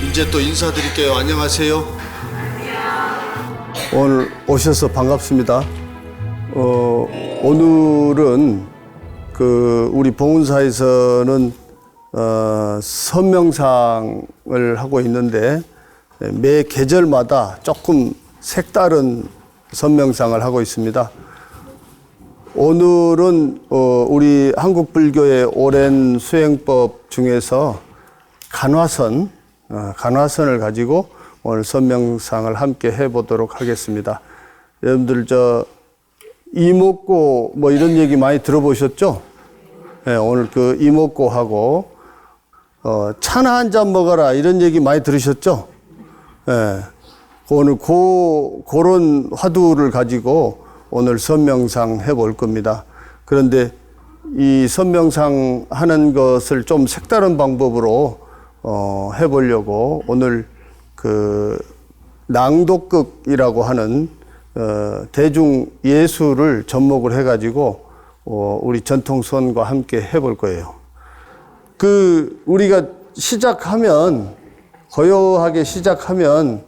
이제 또 인사드릴게요. 안녕하세요. 오늘 오셔서 반갑습니다. 오늘은 우리 봉은사에서는 선명상을 하고 있는데 매 계절마다 조금 색다른 선명상을 하고 있습니다. 오늘은 우리 한국 불교의 오랜 수행법 중에서 간화선을 가지고 오늘 선명상을 함께 해보도록 하겠습니다. 여러분들 이목고 뭐 이런 얘기 많이 들어보셨죠? 네, 오늘 그 이목고하고 차나 한 잔 먹어라 이런 얘기 많이 들으셨죠? 네, 오늘 그런 화두를 가지고 오늘 선명상 해볼 겁니다. 그런데 이 선명상 하는 것을 좀 색다른 방법으로 해보려고 오늘 낭독극이라고 하는 대중 예술을 접목을 해가지고 우리 전통선과 함께 해볼 거예요. 우리가 고요하게 시작하면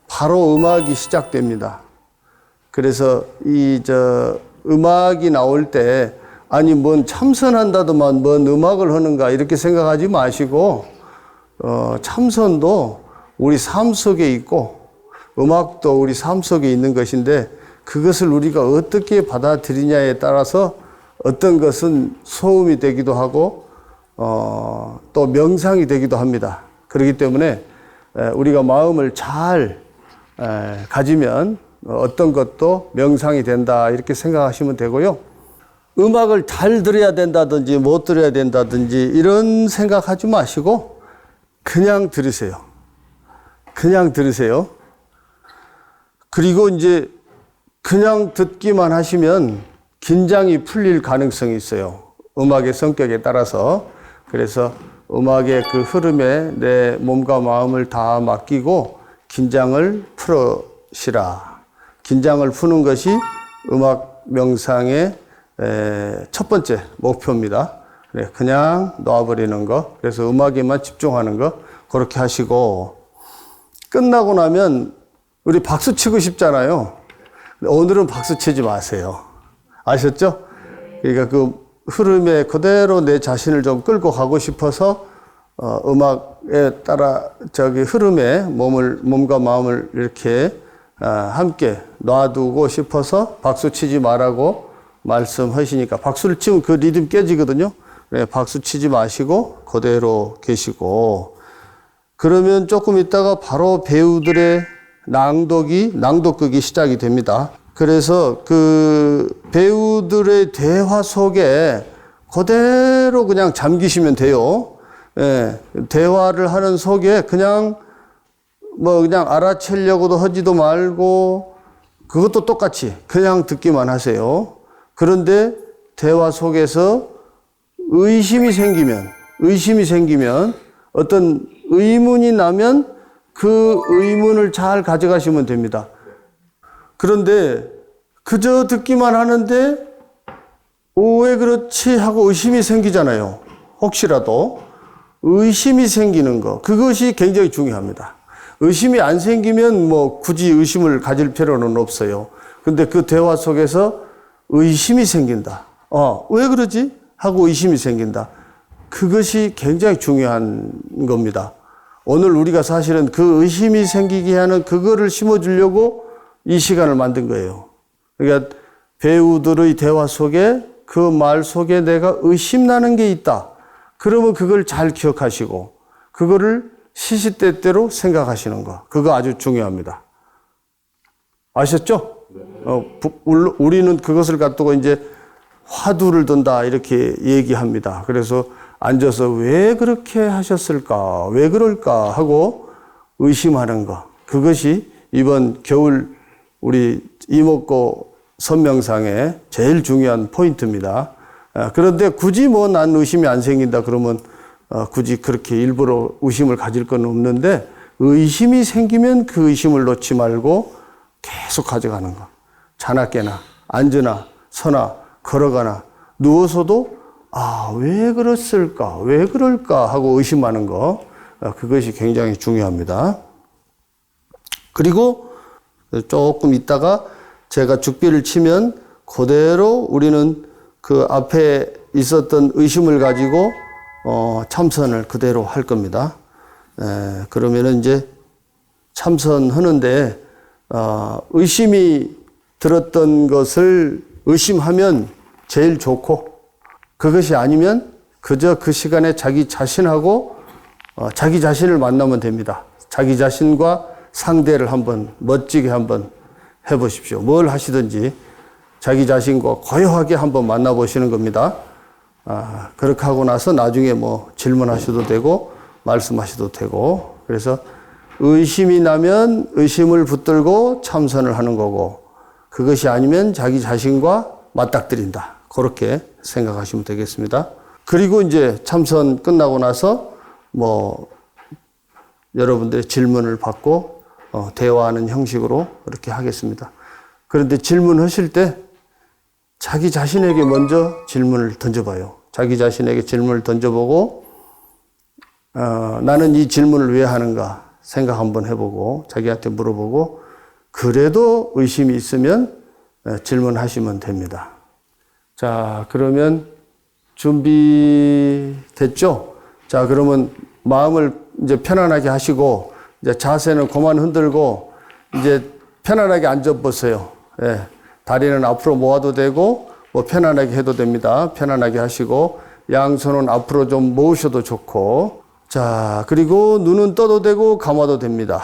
바로 음악이 시작됩니다. 그래서 음악이 나올 때 뭔 참선한다더만 뭔 음악을 하는가 이렇게 생각하지 마시고 참선도 우리 삶 속에 있고 음악도 우리 삶 속에 있는 것인데 그것을 우리가 어떻게 받아들이냐에 따라서 어떤 것은 소음이 되기도 하고 또 명상이 되기도 합니다. 그렇기 때문에 우리가 마음을 잘 가지면 어떤 것도 명상이 된다 이렇게 생각하시면 되고요. 음악을 잘 들어야 된다든지 못 들어야 된다든지 이런 생각하지 마시고 그냥 들으세요. 그리고 이제 그냥 듣기만 하시면 긴장이 풀릴 가능성이 있어요. 음악의 성격에 따라서. 그래서 음악의 그 흐름에 내 몸과 마음을 다 맡기고 긴장을 풀으시라. 긴장을 푸는 것이 음악 명상의 첫 번째 목표입니다. 그냥 놔버리는 거. 그래서 음악에만 집중하는 거. 그렇게 하시고 끝나고 나면 우리 박수 치고 싶잖아요. 오늘은 박수 치지 마세요. 아셨죠? 그러니까 그 흐름에 그대로 내 자신을 좀 끌고 가고 싶어서 음악에 따라 흐름에 몸과 마음을 이렇게 함께 놔두고 싶어서 박수 치지 말라고 말씀하시니까 박수를 치면 그 리듬 깨지거든요. 박수 치지 마시고 그대로 계시고 그러면 조금 있다가 바로 배우들의 낭독극이 시작이 됩니다. 그래서 그 배우들의 대화 속에 그대로 그냥 잠기시면 돼요. 대화를 하는 속에 그냥 알아채려고도 하지도 말고 그것도 똑같이 그냥 듣기만 하세요. 그런데 대화 속에서 의심이 생기면 어떤 의문이 나면 그 의문을 잘 가져가시면 됩니다. 그런데 그저 듣기만 하는데 왜 그렇지 하고 의심이 생기잖아요. 혹시라도 의심이 생기는 거 그것이 굉장히 중요합니다. 의심이 안 생기면 굳이 의심을 가질 필요는 없어요. 근데 그 대화 속에서 의심이 생긴다. 왜 그러지? 하고 의심이 생긴다. 그것이 굉장히 중요한 겁니다. 오늘 우리가 사실은 그 의심이 생기게 하는 그거를 심어주려고 이 시간을 만든 거예요. 그러니까 배우들의 대화 속에 그 말 속에 내가 의심나는 게 있다. 그러면 그걸 잘 기억하시고 그거를 시시때때로 생각하시는 거. 그거 아주 중요합니다. 아셨죠? 우리는 그것을 갖두고 이제 화두를 든다 이렇게 얘기합니다. 그래서 앉아서 왜 그렇게 하셨을까? 왜 그럴까? 하고 의심하는 거. 그것이 이번 겨울 우리 이목고 선명상의 제일 중요한 포인트입니다. 그런데 굳이 난 의심이 안 생긴다 그러면 굳이 그렇게 일부러 의심을 가질 건 없는데 의심이 생기면 그 의심을 놓지 말고 계속 가져가는 거. 자나 깨나 앉으나 서나 걸어가나 누워서도 왜 그랬을까 왜 그럴까 하고 의심하는 거. 그것이 굉장히 중요합니다. 그리고 조금 있다가 제가 죽비를 치면 그대로 우리는 그 앞에 있었던 의심을 가지고 참선을 그대로 할 겁니다. 그러면은 이제 참선하는데 의심이 들었던 것을 의심하면 제일 좋고, 그것이 아니면 그저 그 시간에 자기 자신하고 자기 자신을 만나면 됩니다. 자기 자신과 상대를 한번 멋지게 한번 해보십시오. 뭘 하시든지 자기 자신과 고요하게 한번 만나보시는 겁니다. 그렇게 하고 나서 나중에 뭐 질문하셔도 되고 말씀하셔도 되고, 그래서 의심이 나면 의심을 붙들고 참선을 하는 거고, 그것이 아니면 자기 자신과 맞닥뜨린다. 그렇게 생각하시면 되겠습니다. 그리고 이제 참선 끝나고 나서 뭐 여러분들의 질문을 받고 대화하는 형식으로 그렇게 하겠습니다. 그런데 질문하실 때 자기 자신에게 먼저 질문을 던져봐요. 자기 자신에게 질문을 던져보고 나는 이 질문을 왜 하는가 생각 한번 해보고 자기한테 물어보고, 그래도 의심이 있으면 질문하시면 됩니다. 자, 그러면 준비됐죠? 자, 그러면 마음을 이제 편안하게 하시고, 이제 자세는 그만 흔들고, 이제 편안하게 앉아보세요. 예. 다리는 앞으로 모아도 되고, 뭐 편안하게 해도 됩니다. 편안하게 하시고, 양손은 앞으로 좀 모으셔도 좋고, 자, 그리고 눈은 떠도 되고, 감아도 됩니다.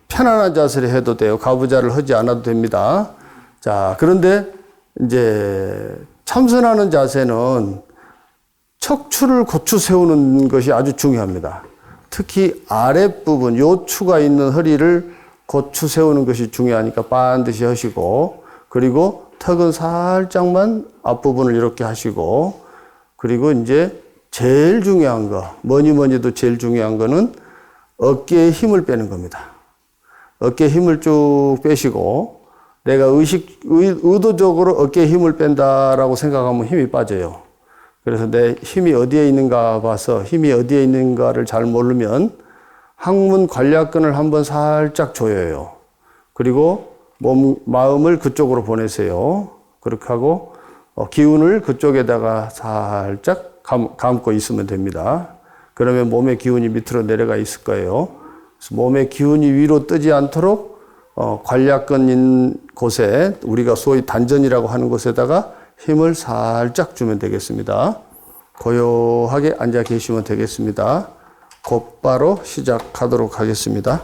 편안한 자세를 해도 돼요. 가부좌를 하지 않아도 됩니다. 자, 그런데 이제 참선하는 자세는 척추를 고추 세우는 것이 아주 중요합니다. 특히 아랫부분, 요추가 있는 허리를 고추 세우는 것이 중요하니까 반드시 하시고, 그리고 턱은 살짝만 앞부분을 이렇게 하시고, 그리고 이제 제일 중요한 거, 뭐니 해도 제일 중요한 거는 어깨에 힘을 빼는 겁니다. 어깨에 힘을 쭉 빼시고, 내가 의도적으로 어깨에 힘을 뺀다라고 생각하면 힘이 빠져요. 그래서 내 힘이 어디에 있는가 봐서, 힘이 어디에 있는가를 잘 모르면 항문 관략근을 한번 살짝 조여요. 그리고 마음을 그쪽으로 보내세요. 그렇게 하고 기운을 그쪽에다가 살짝 감고 있으면 됩니다. 그러면 몸의 기운이 밑으로 내려가 있을 거예요. 그래서 몸의 기운이 위로 뜨지 않도록 관략근인 곳에, 우리가 소위 단전이라고 하는 곳에다가 힘을 살짝 주면 되겠습니다. 고요하게 앉아 계시면 되겠습니다. 곧바로 시작하도록 하겠습니다.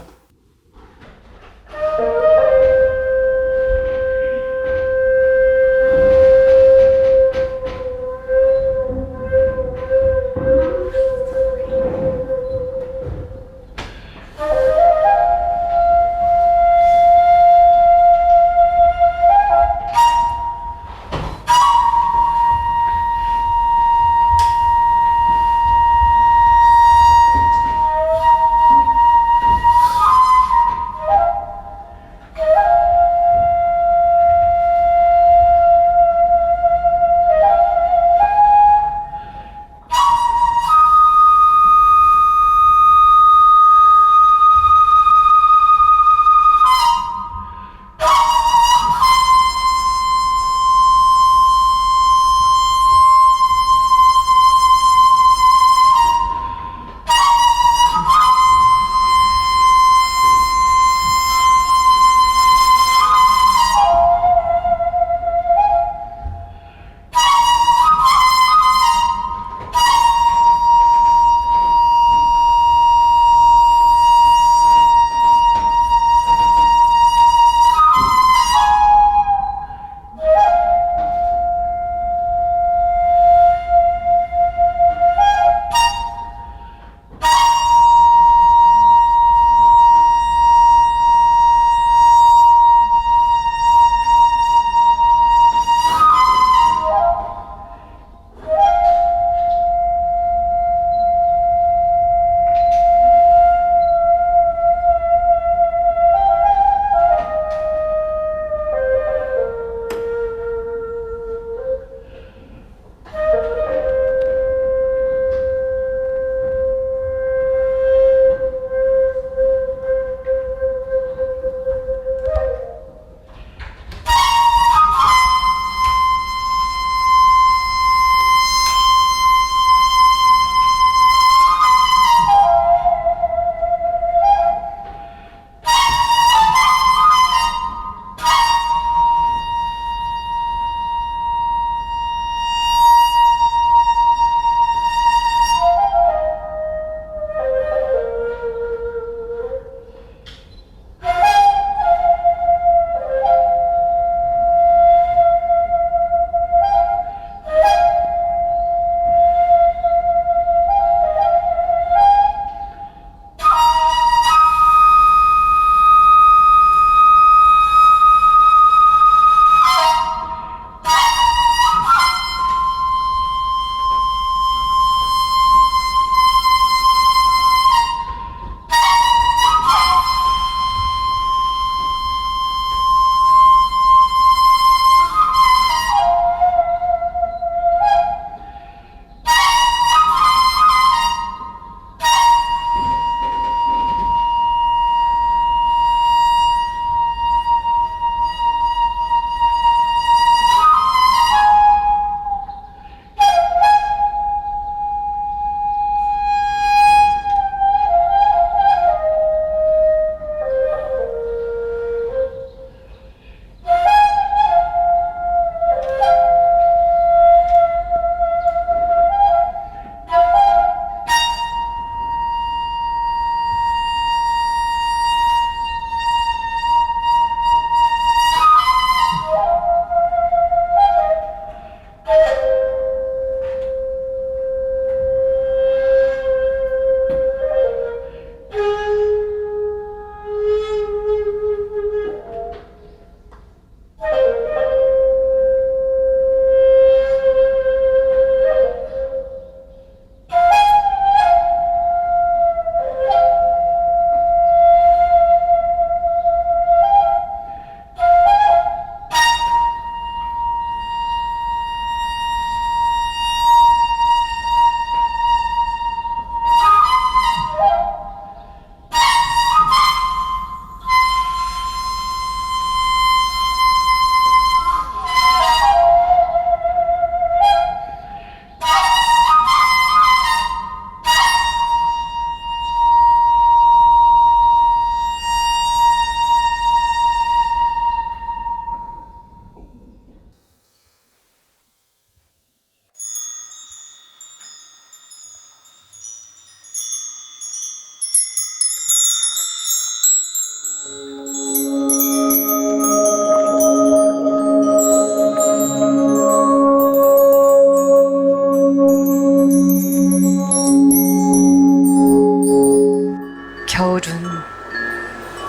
겨울은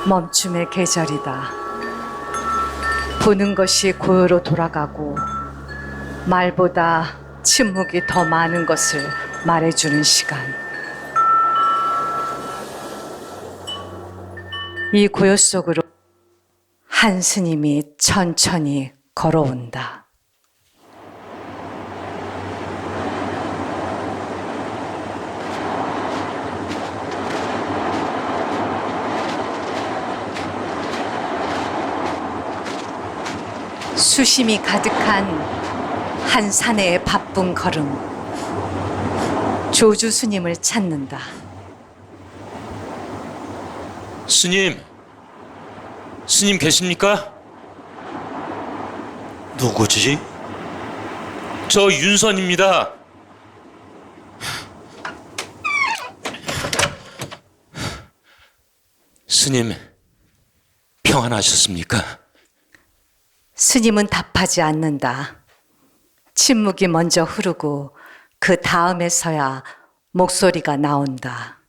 멈춤의 계절이다. 보는 것이 고요로 돌아가고 말보다 침묵이 더 많은 것을 말해주는 시간. 이 고요 속으로 한 스님이 천천히 걸어온다. 수심이 가득한 한 사내의 바쁜 걸음. 조주 스님을 찾는다. 스님 계십니까? 누구지? 저 윤선입니다. 스님, 평안하셨습니까? 스님은 답하지 않는다. 침묵이 먼저 흐르고 그 다음에서야 목소리가 나온다.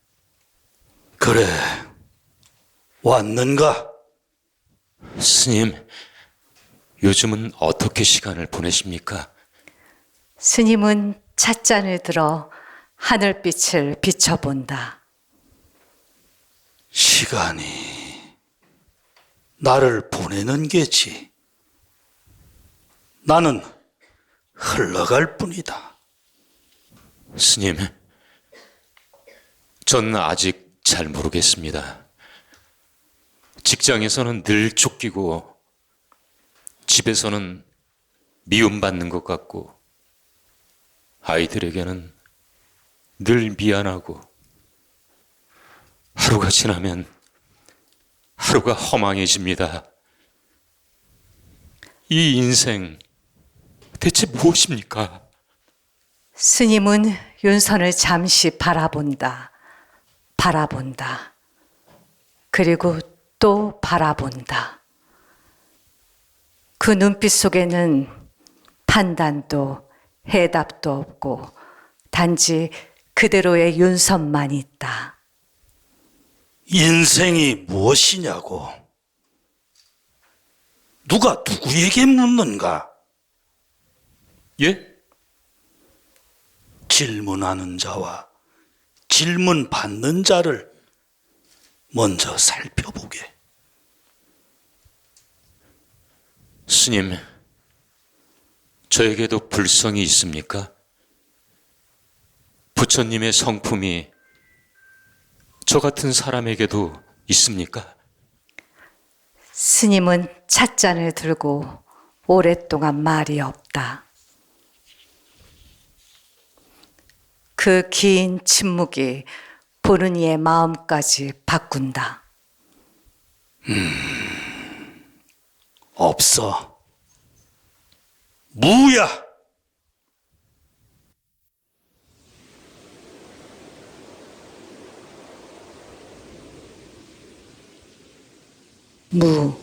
그래, 왔는가? 스님, 요즘은 어떻게 시간을 보내십니까? 스님은 찻잔을 들어 하늘빛을 비춰본다. 시간이 나를 보내는 게지. 나는 흘러갈 뿐이다. 스님, 전 아직 잘 모르겠습니다. 직장에서는 늘 쫓기고 집에서는 미움받는 것 같고 아이들에게는 늘 미안하고 하루가 지나면 하루가 허망해집니다. 이 인생 대체 무엇입니까? 스님은 윤선을 잠시 바라본다. 바라본다. 그리고 또 바라본다. 그 눈빛 속에는 판단도 해답도 없고 단지 그대로의 윤선만 있다. 인생이 무엇이냐고. 누가 누구에게 묻는가? 예? 질문하는 자와 질문 받는 자를 먼저 살펴보게. 스님, 저에게도 불성이 있습니까? 부처님의 성품이 저 같은 사람에게도 있습니까? 스님은 찻잔을 들고 오랫동안 말이 없다. 그 긴 침묵이 보는 이의 마음까지 바꾼다. 없어. 무야. 무.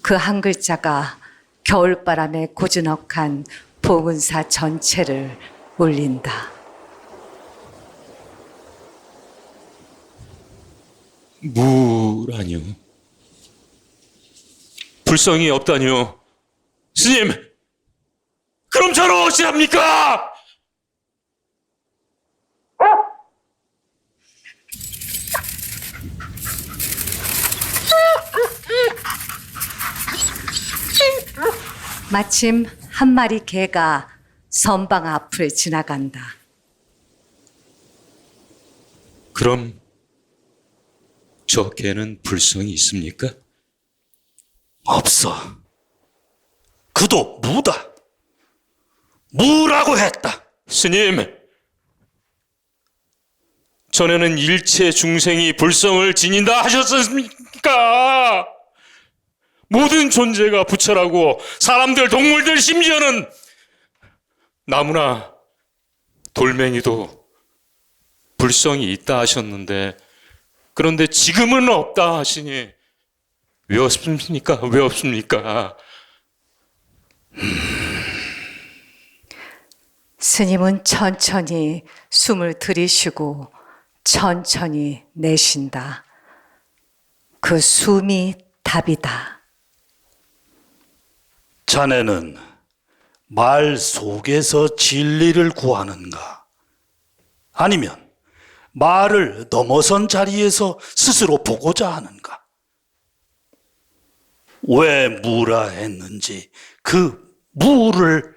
그 한 글자가 겨울바람에 고즈넉한 봉은사 전체를 울린다. 무라뇨? 불성이 없다뇨? 스님, 그럼 저를 어찌합니까? 마침 한 마리 개가 선방 앞을 지나간다. 그럼 저 개는 불성이 있습니까? 없어. 그도 무다. 무라고 했다. 스님, 전에는 일체 중생이 불성을 지닌다 하셨습니까? 모든 존재가 부처라고 사람들, 동물들, 심지어는 나무나 돌멩이도 불성이 있다 하셨는데 그런데 지금은 없다 하시니 왜 없습니까? 왜 없습니까? 스님은 천천히 숨을 들이쉬고 천천히 내쉰다. 그 숨이 답이다. 자네는 말 속에서 진리를 구하는가? 아니면 말을 넘어선 자리에서 스스로 보고자 하는가? 왜 무라 했는지 그 무를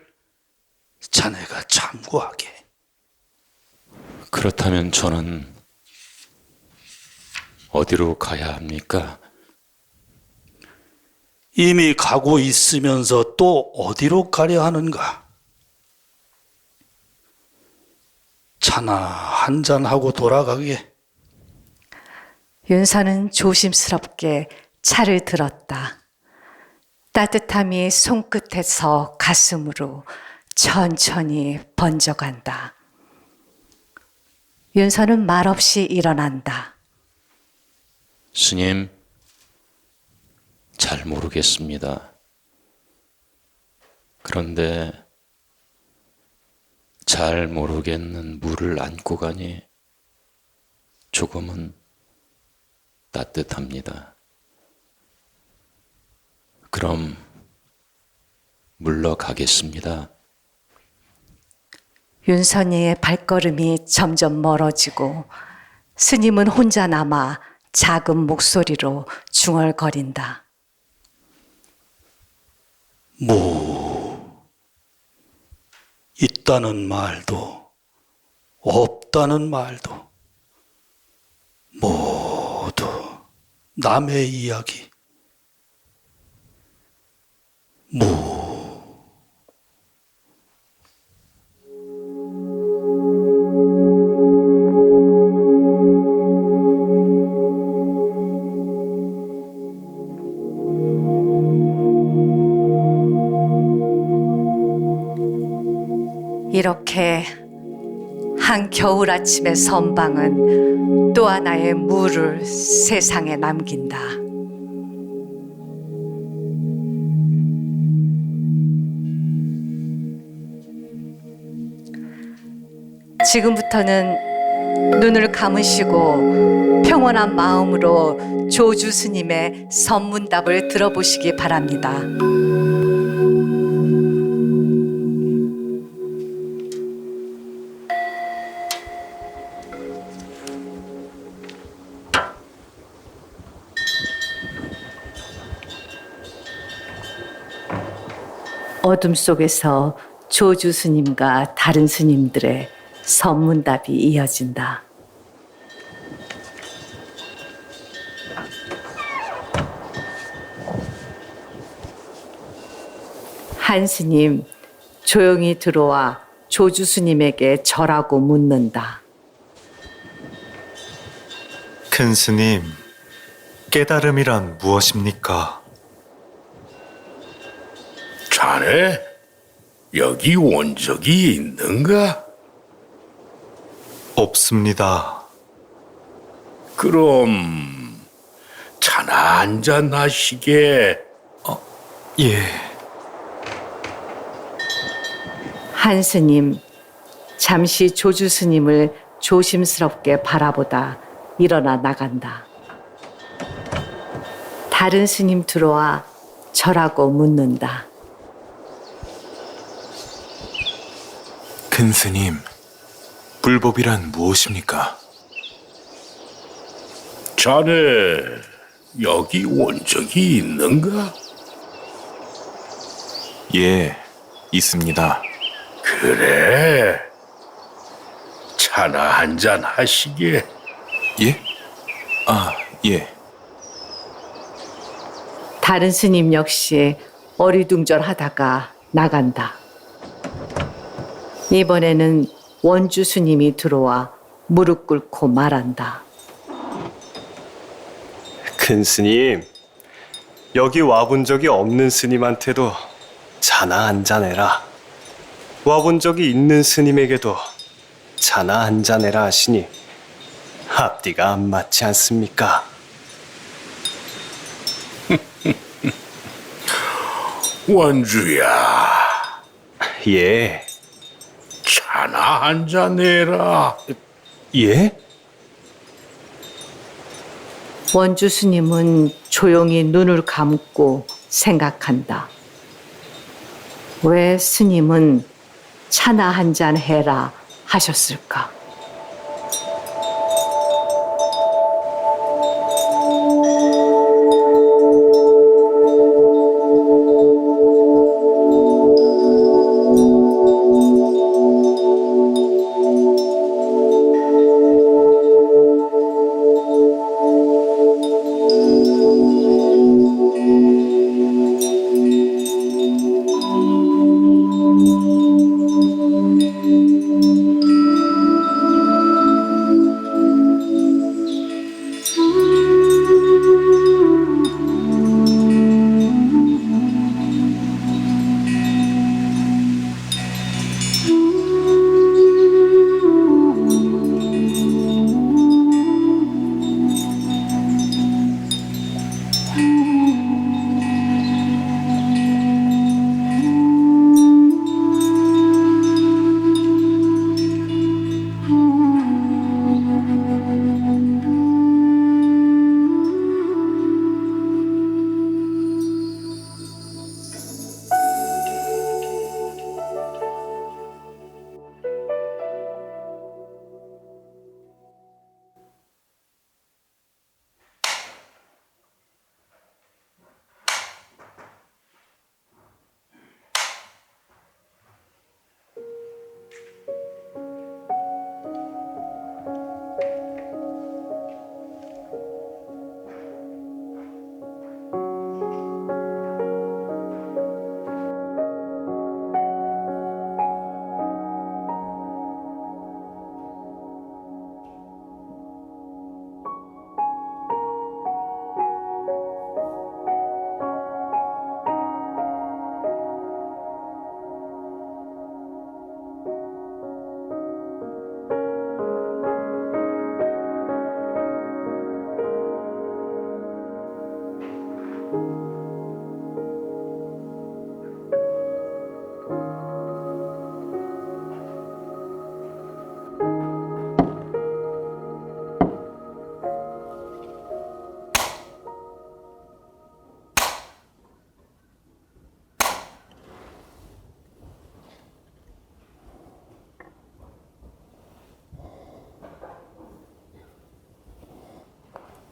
자네가 참고하게. 그렇다면 저는 어디로 가야 합니까? 이미 가고 있으면서 또 어디로 가려 하는가? 차나 한잔하고 돌아가게. 윤서는 조심스럽게 차를 들었다. 따뜻함이 손끝에서 가슴으로 천천히 번져간다. 윤서는 말없이 일어난다. 스님, 잘 모르겠습니다. 그런데 잘 모르겠는 물을 안고 가니 조금은 따뜻합니다. 그럼 물러가겠습니다. 윤선이의 발걸음이 점점 멀어지고 스님은 혼자 남아 작은 목소리로 중얼거린다. 있다는 말도 없다는 말도 모두 남의 이야기. 이렇게 한 겨울 아침의 선방은 또 하나의 무를 세상에 남긴다. 지금부터는 눈을 감으시고 평온한 마음으로 조주 스님의 선문답을 들어보시기 바랍니다. 어둠 속에서 조주 스님과 다른 스님들의 선문답이 이어진다. 한 스님 조용히 들어와 조주 스님에게 절하고 묻는다. 큰 스님, 깨달음이란 무엇입니까? 자네, 여기 온 적이 있는가? 없습니다. 그럼 차나 한잔 하시게. 예, 한 스님 잠시 조주 스님을 조심스럽게 바라보다 일어나 나간다. 다른 스님 들어와 절하고 묻는다. 큰 스님, 불법이란 무엇입니까? 자네, 여기 온 적이 있는가? 예, 있습니다. 그래. 차나 한잔 하시게. 예? 예. 다른 스님 역시 어리둥절하다가 나간다. 이번에는 원주 스님이 들어와 무릎 꿇고 말한다. 큰 스님, 여기 와본 적이 없는 스님한테도 차나 한잔해라. 와본 적이 있는 스님에게도 차나 한잔해라 하시니 앞뒤가 안 맞지 않습니까? 원주야, 예, 차나 한잔 해라. 예? 원주 스님은 조용히 눈을 감고 생각한다. 왜 스님은 차나 한 잔 해라 하셨을까?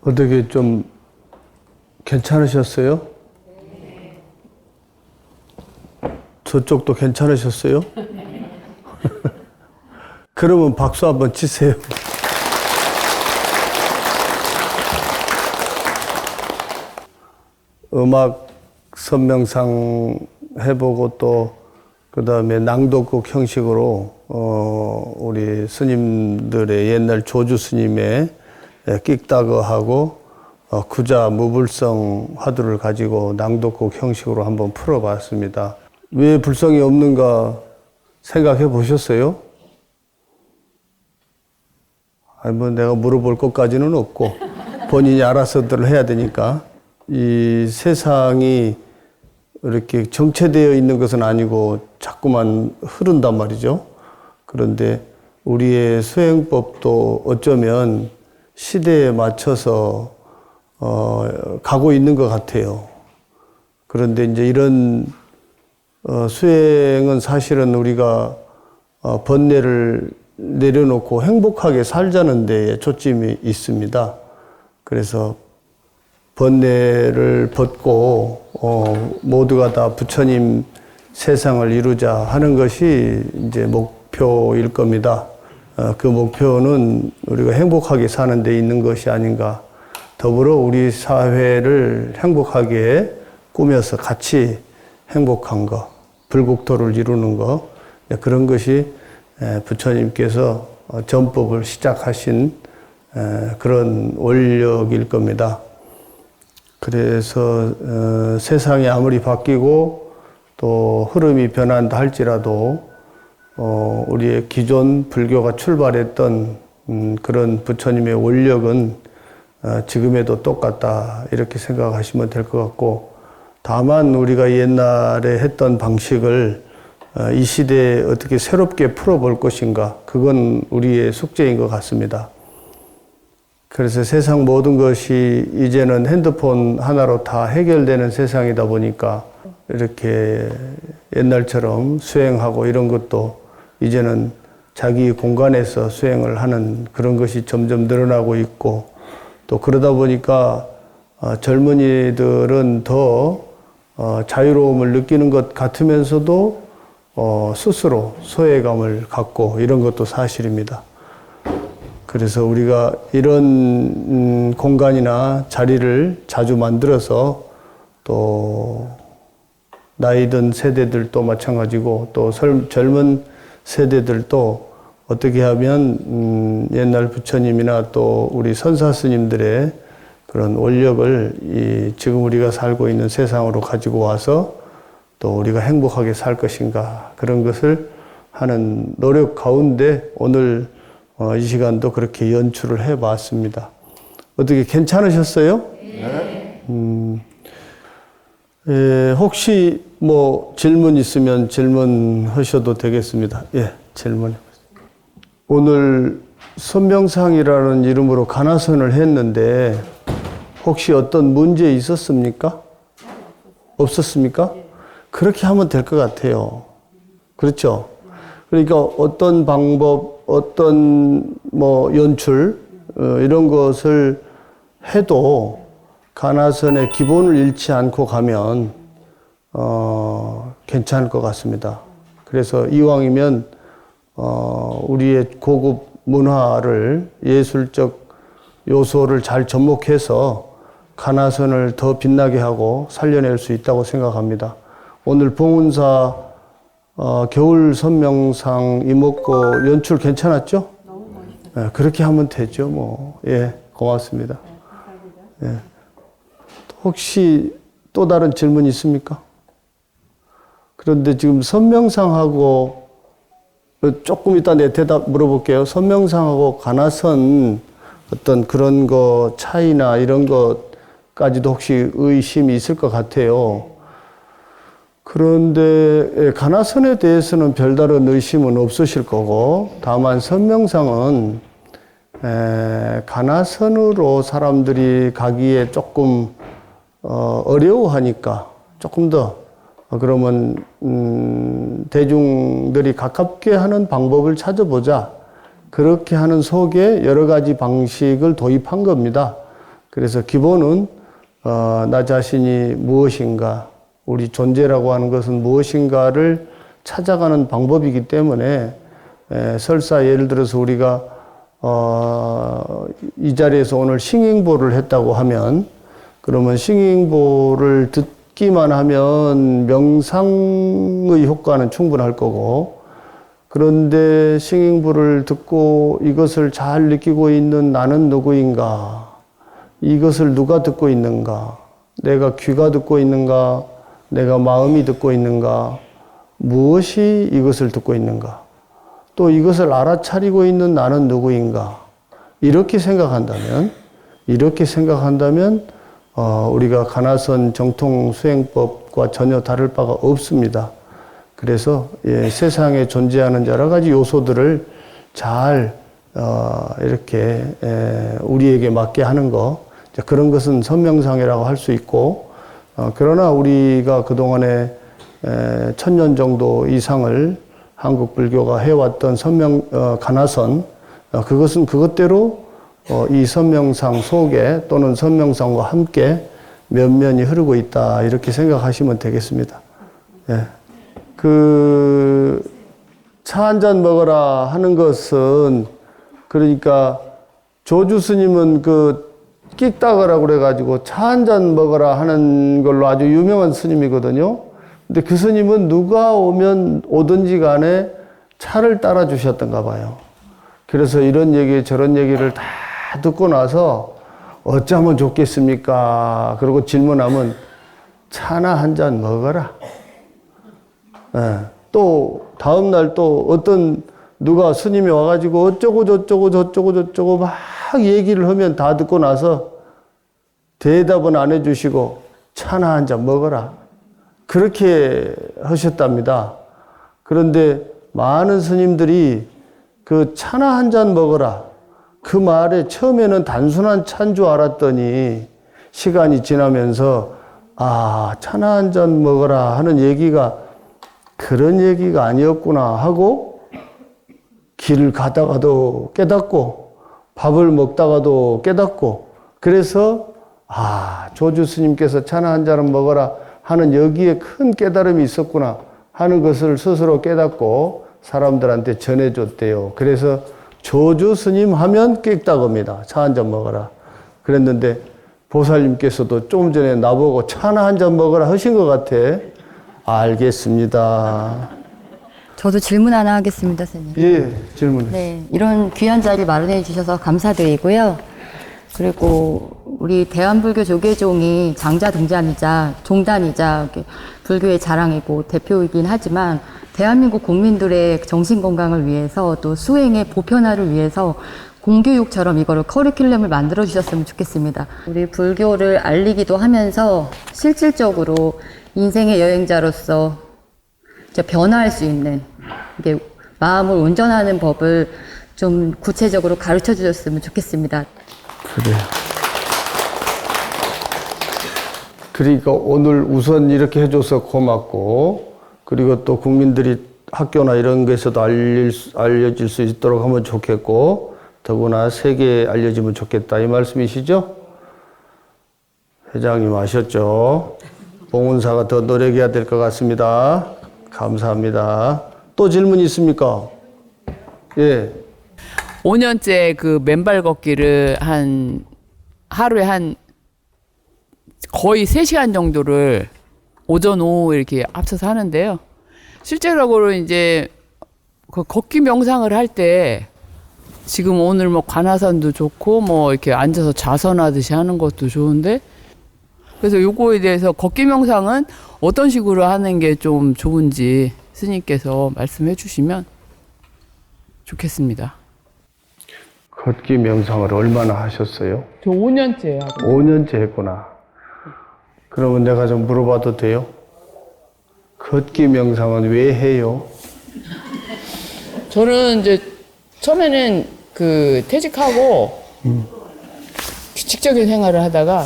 어떻게 좀 괜찮으셨어요? 저쪽도 괜찮으셨어요? 그러면 박수 한번 치세요. 음악 선명상 해보고 또 그다음에 낭독극 형식으로 우리 스님들의 옛날 조주 스님의 끽다거하고 구자 무불성 화두를 가지고 낭독극 형식으로 한번 풀어봤습니다. 왜 불성이 없는가 생각해 보셨어요? 아니 뭐 내가 물어볼 것까지는 없고 본인이 알아서들 해야 되니까. 이 세상이 이렇게 정체되어 있는 것은 아니고 자꾸만 흐른단 말이죠. 그런데 우리의 수행법도 어쩌면 시대에 맞춰서 가고 있는 것 같아요. 그런데 이제 이런 수행은 사실은 우리가 번뇌를 내려놓고 행복하게 살자는 데에 초점이 있습니다. 그래서 번뇌를 벗고 모두가 다 부처님 세상을 이루자 하는 것이 이제 목표일 겁니다. 그 목표는 우리가 행복하게 사는 데 있는 것이 아닌가. 더불어 우리 사회를 행복하게 꾸며서 같이 행복한 거, 불국토를 이루는 거, 그런 것이 부처님께서 전법을 시작하신 그런 원력일 겁니다. 그래서 세상이 아무리 바뀌고 또 흐름이 변한다 할지라도 우리의 기존 불교가 출발했던 그런 부처님의 원력은 지금에도 똑같다 이렇게 생각하시면 될 것 같고, 다만 우리가 옛날에 했던 방식을 이 시대에 어떻게 새롭게 풀어볼 것인가, 그건 우리의 숙제인 것 같습니다. 그래서 세상 모든 것이 이제는 핸드폰 하나로 다 해결되는 세상이다 보니까 이렇게 옛날처럼 수행하고 이런 것도 이제는 자기 공간에서 수행을 하는 그런 것이 점점 늘어나고 있고, 또 그러다 보니까 젊은이들은 더 자유로움을 느끼는 것 같으면서도 스스로 소외감을 갖고 이런 것도 사실입니다. 그래서 우리가 이런 공간이나 자리를 자주 만들어서 또 나이 든 세대들도 마찬가지고 또 젊은 세대들도 어떻게 하면 옛날 부처님이나 또 우리 선사 스님들의 그런 원력을 지금 우리가 살고 있는 세상으로 가지고 와서 또 우리가 행복하게 살 것인가, 그런 것을 하는 노력 가운데 오늘 이 시간도 그렇게 연출을 해봤습니다. 어떻게 괜찮으셨어요? 네. 혹시 뭐 질문 있으면 질문하셔도 되겠습니다. 예, 질문. 오늘 선명상이라는 이름으로 간화선을 했는데 혹시 어떤 문제 있었습니까? 없었습니까? 그렇게 하면 될 것 같아요. 그렇죠? 그러니까 어떤 방법, 어떤 뭐 연출 이런 것을 해도 간화선의 기본을 잃지 않고 가면 괜찮을 것 같습니다. 그래서 이왕이면 우리의 고급 문화를, 예술적 요소를 잘 접목해서 간화선을 더 빛나게 하고 살려낼 수 있다고 생각합니다. 오늘 봉은사 겨울 선명상 이목고 연출 괜찮았죠? 너무 멋있었어요. 네, 그렇게 하면 되죠, 뭐. 예, 고맙습니다. 네, 예. 혹시 또 다른 질문 있습니까? 그런데 지금 선명상하고 조금 이따 내 대답 물어볼게요. 선명상하고 간화선 어떤 그런 거 차이나 이런 것까지도 혹시 의심이 있을 것 같아요. 그런데 간화선에 대해서는 별다른 의심은 없으실 거고, 다만 선명상은 간화선으로 사람들이 가기에 조금 어려워하니까 조금 더 그러면 대중들이 가깝게 하는 방법을 찾아보자, 그렇게 하는 속에 여러 가지 방식을 도입한 겁니다. 그래서 기본은 나 자신이 무엇인가, 우리 존재라고 하는 것은 무엇인가를 찾아가는 방법이기 때문에 설사 예를 들어서 우리가 이 자리에서 오늘 싱잉보를 했다고 하면, 그러면 싱잉보를 듣기만 하면 명상의 효과는 충분할 거고, 그런데 싱잉보를 듣고 이것을 잘 느끼고 있는 나는 누구인가, 이것을 누가 듣고 있는가, 내가 귀가 듣고 있는가, 내가 마음이 듣고 있는가, 무엇이 이것을 듣고 있는가, 또 이것을 알아차리고 있는 나는 누구인가, 이렇게 생각한다면 우리가 간화선 정통 수행법과 전혀 다를 바가 없습니다. 그래서 세상에 존재하는 여러 가지 요소들을 잘 이렇게 우리에게 맞게 하는 거, 그런 것은 선명상이라고 할 수 있고, 그러나 우리가 그동안에 1000년 정도 이상을 한국 불교가 해왔던 간화선, 그것은 그것대로 이 선명상 속에 또는 선명상과 함께 면면이 흐르고 있다, 이렇게 생각하시면 되겠습니다. 예. 차 한 잔 먹어라 하는 것은, 그러니까 조주 스님은 끽다거라고 그래가지고 차 한 잔 먹어라 하는 걸로 아주 유명한 스님이거든요. 근데 그 스님은 누가 오든지 간에 차를 따라 주셨던가 봐요. 그래서 이런 얘기 저런 얘기를 다 듣고 나서 어쩌면 좋겠습니까? 그러고 질문하면 차나 한 잔 먹어라. 예. 또 다음날 또 어떤 누가 스님이 와가지고 어쩌고 저쩌고 막 얘기를 하면 다 듣고 나서 대답은 안 해주시고 차나 한 잔 먹어라, 그렇게 하셨답니다. 그런데 많은 스님들이 그 차나 한 잔 먹어라, 그 말에 처음에는 단순한 차인 줄 알았더니 시간이 지나면서 아, 차나 한 잔 먹어라 하는 얘기가 그런 얘기가 아니었구나 하고 길을 가다가도 깨닫고 밥을 먹다가도 깨닫고 그래서 아, 조주 스님께서 차나 한 잔은 먹어라 하는 여기에 큰 깨달음이 있었구나 하는 것을 스스로 깨닫고 사람들한테 전해줬대요. 그래서 조주 스님 하면 객다겁니다. 차 한 잔 먹어라. 그랬는데 보살님께서도 좀 전에 나보고 차나 한 잔 먹어라 하신 것 같아. 알겠습니다. 저도 질문 하나 하겠습니다, 선생님. 예, 질문해. 네, 이런 귀한 자리 마련해 주셔서 감사드리고요. 그리고 우리 대한불교 조계종이 장자 등잔이자 종단이자 불교의 자랑이고 대표이긴 하지만 대한민국 국민들의 정신 건강을 위해서 또 수행의 보편화를 위해서 공교육처럼 이거를 커리큘럼을 만들어 주셨으면 좋겠습니다. 우리 불교를 알리기도 하면서 실질적으로 인생의 여행자로서 이제 변화할 수 있는 이게 마음을 온전하는 법을 좀 구체적으로 가르쳐 주셨으면 좋겠습니다. 그래. 그러니까 오늘 우선 이렇게 해줘서 고맙고 그리고 또 국민들이 학교나 이런 것에서도 알려질 수 있도록 하면 좋겠고 더구나 세계에 알려지면 좋겠다 이 말씀이시죠? 회장님 아셨죠? 봉은사가 더 노력해야 될 것 같습니다. 감사합니다. 또 질문 있습니까? 예. 5년째 그 맨발 걷기를 하루에 거의 3시간 정도를 오전, 오후 이렇게 합쳐서 하는데요. 실제적으로 이제 그 걷기 명상을 할 때 지금 오늘 뭐 관하산도 좋고 뭐 이렇게 앉아서 자선하듯이 하는 것도 좋은데 그래서 요거에 대해서 걷기 명상은 어떤 식으로 하는 게 좀 좋은지 스님께서 말씀해 주시면 좋겠습니다. 걷기 명상을 얼마나 하셨어요? 저 5년째 하고 5년째 했구나. 그러면 내가 좀 물어봐도 돼요? 걷기 명상은 왜 해요? 저는 이제 처음에는 그 퇴직하고 규칙적인 생활을 하다가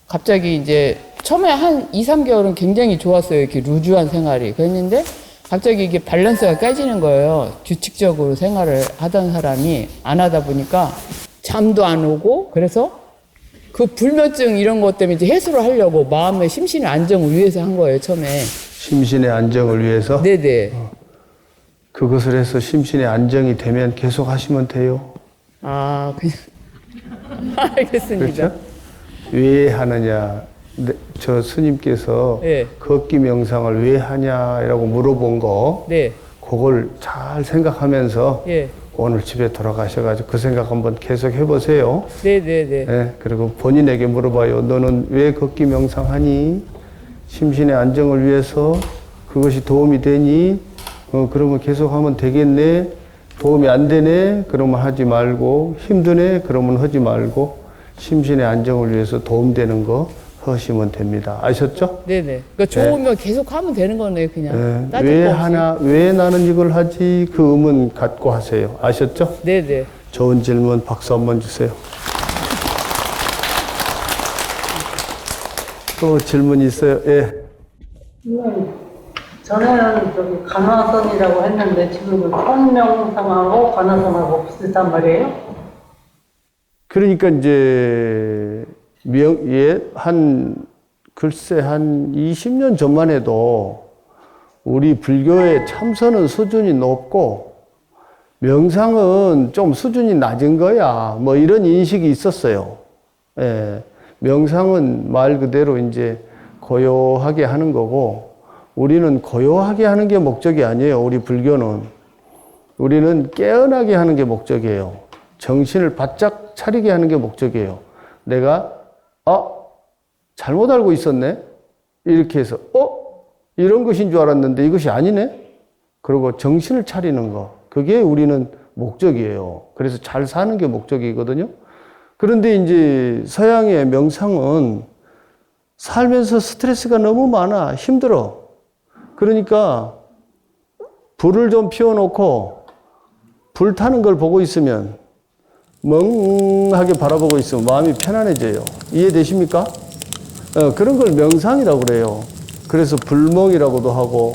갑자기 이제 처음에 한 2, 3개월은 굉장히 좋았어요. 이렇게 루즈한 생활이. 그랬는데 갑자기 이게 밸런스가 깨지는 거예요. 규칙적으로 생활을 하던 사람이 안 하다 보니까 잠도 안 오고 그래서 그 불면증 이런 것 때문에 이제 해소를 하려고 마음의 심신의 안정을 위해서 한 거예요, 처음에. 심신의 안정을 위해서? 네네. 그것을 해서 심신의 안정이 되면 계속 하시면 돼요. 아, 그냥. 알겠습니다. 그렇죠? 왜 하느냐. 저 스님께서 네. 걷기 명상을 왜 하냐라고 물어본 거, 네. 그걸 잘 생각하면서 예. 오늘 집에 돌아가셔가지고 그 생각 한번 계속 해보세요. 네네네. 네, 그리고 본인에게 물어봐요. 너는 왜 걷기 명상하니? 심신의 안정을 위해서 그것이 도움이 되니? 그러면 계속 하면 되겠네. 도움이 안 되네. 그러면 하지 말고 힘드네. 그러면 하지 말고 심신의 안정을 위해서 도움되는 거 하시면 됩니다. 아셨죠? 네네. 그러니까 좋으면 계속 하면 되는 거네요, 그냥. 네. 왜 나는 이걸 하지? 그 의문 갖고 하세요. 아셨죠? 네네. 좋은 질문 박수 한번 주세요. 또 질문 있어요? 예. 전에는 저기 관화선이라고 했는데 지금은 성명상하고 관화선하고 비슷한 말이에요? 그러니까 이제 글쎄 한 20년 전만 해도 우리 불교의 참선은 수준이 높고 명상은 좀 수준이 낮은 거야. 뭐 이런 인식이 있었어요. 예. 명상은 말 그대로 이제 고요하게 하는 거고 우리는 고요하게 하는 게 목적이 아니에요. 우리 불교는. 우리는 깨어나게 하는 게 목적이에요. 정신을 바짝 차리게 하는 게 목적이에요. 내가 잘못 알고 있었네? 이렇게 해서 이런 것인 줄 알았는데 이것이 아니네? 그리고 정신을 차리는 거. 그게 우리는 목적이에요. 그래서 잘 사는 게 목적이거든요. 그런데 이제 서양의 명상은 살면서 스트레스가 너무 많아. 힘들어. 그러니까 불을 좀 피워놓고 불 타는 걸 보고 있으면 멍하게 바라보고 있으면 마음이 편안해져요. 이해되십니까? 그런 걸 명상이라고 그래요. 그래서 불멍이라고도 하고,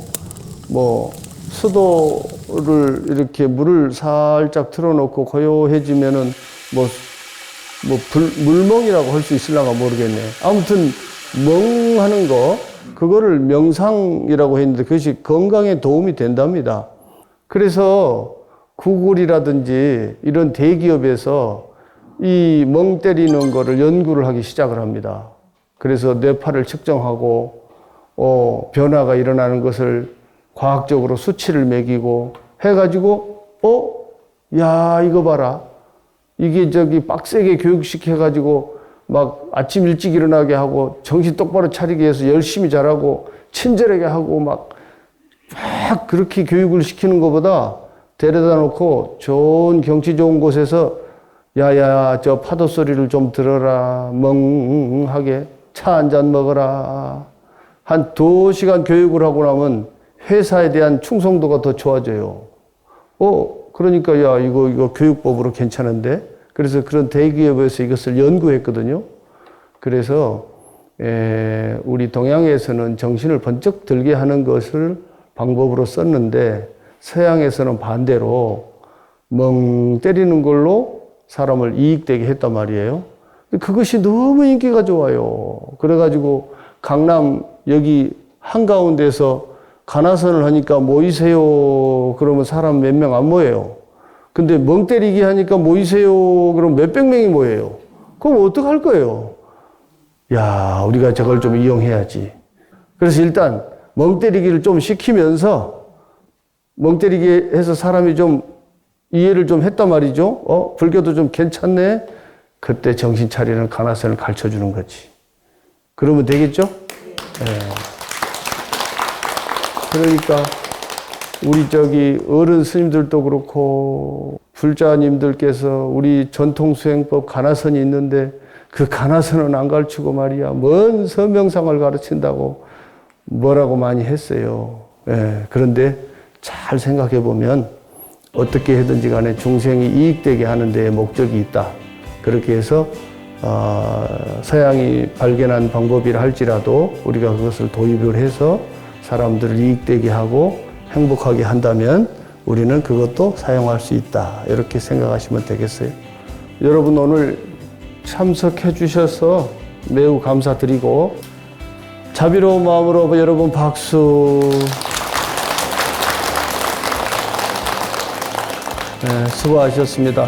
뭐, 수도를 이렇게 물을 살짝 틀어놓고 고요해지면은 물멍이라고 할 수 있을랑가 모르겠네. 아무튼, 멍하는 거, 그거를 명상이라고 했는데 그것이 건강에 도움이 된답니다. 그래서 구글이라든지 이런 대기업에서 이 멍 때리는 거를 연구를 하기 시작을 합니다. 그래서 뇌파를 측정하고, 변화가 일어나는 것을 과학적으로 수치를 매기고 해가지고, 야, 이거 봐라. 이게 빡세게 교육시켜가지고 막 아침 일찍 일어나게 하고 정신 똑바로 차리게 해서 열심히 잘하고 친절하게 하고 막 그렇게 교육을 시키는 것보다 데려다 놓고 좋은 경치 좋은 곳에서 야야 저 파도 소리를 좀 들어라 멍하게 차 한 잔 먹어라 한 2시간 교육을 하고 나면 회사에 대한 충성도가 더 좋아져요. 그러니까 야 이거 교육법으로 괜찮은데 그래서 그런 대기업에서 이것을 연구했거든요. 그래서 우리 동양에서는 정신을 번쩍 들게 하는 것을 방법으로 썼는데 서양에서는 반대로 멍 때리는 걸로 사람을 이익되게 했단 말이에요. 그것이 너무 인기가 좋아요. 그래가지고 강남 여기 한가운데서 가나선을 하니까 모이세요. 그러면 사람 몇 명 안 모여요. 근데 멍 때리기 하니까 모이세요. 그럼 몇백 명이 모여요. 그럼 어떡할 거예요? 야, 우리가 저걸 좀 이용해야지. 그래서 일단 멍 때리기를 좀 시키면서 멍 때리기 해서 사람이 좀 이해를 좀 했단 말이죠. 불교도 좀 괜찮네. 그때 정신 차리는 가나선을 가르쳐 주는 거지. 그러면 되겠죠? 네. 그러니까 우리 어른 스님들도 그렇고 불자님들께서 우리 전통수행법 가나선이 있는데 그 가나선은 안 가르치고 말이야 먼 서명상을 가르친다고 뭐라고 많이 했어요. 예, 그런데 잘 생각해 보면 어떻게 해든지 간에 중생이 이익되게 하는 데에 목적이 있다. 그렇게 해서 서양이 발견한 방법이라 할지라도 우리가 그것을 도입을 해서 사람들을 이익되게 하고 행복하게 한다면 우리는 그것도 사용할 수 있다. 이렇게 생각하시면 되겠어요. 여러분 오늘 참석해 주셔서 매우 감사드리고 자비로운 마음으로 여러분 박수. 네, 수고하셨습니다.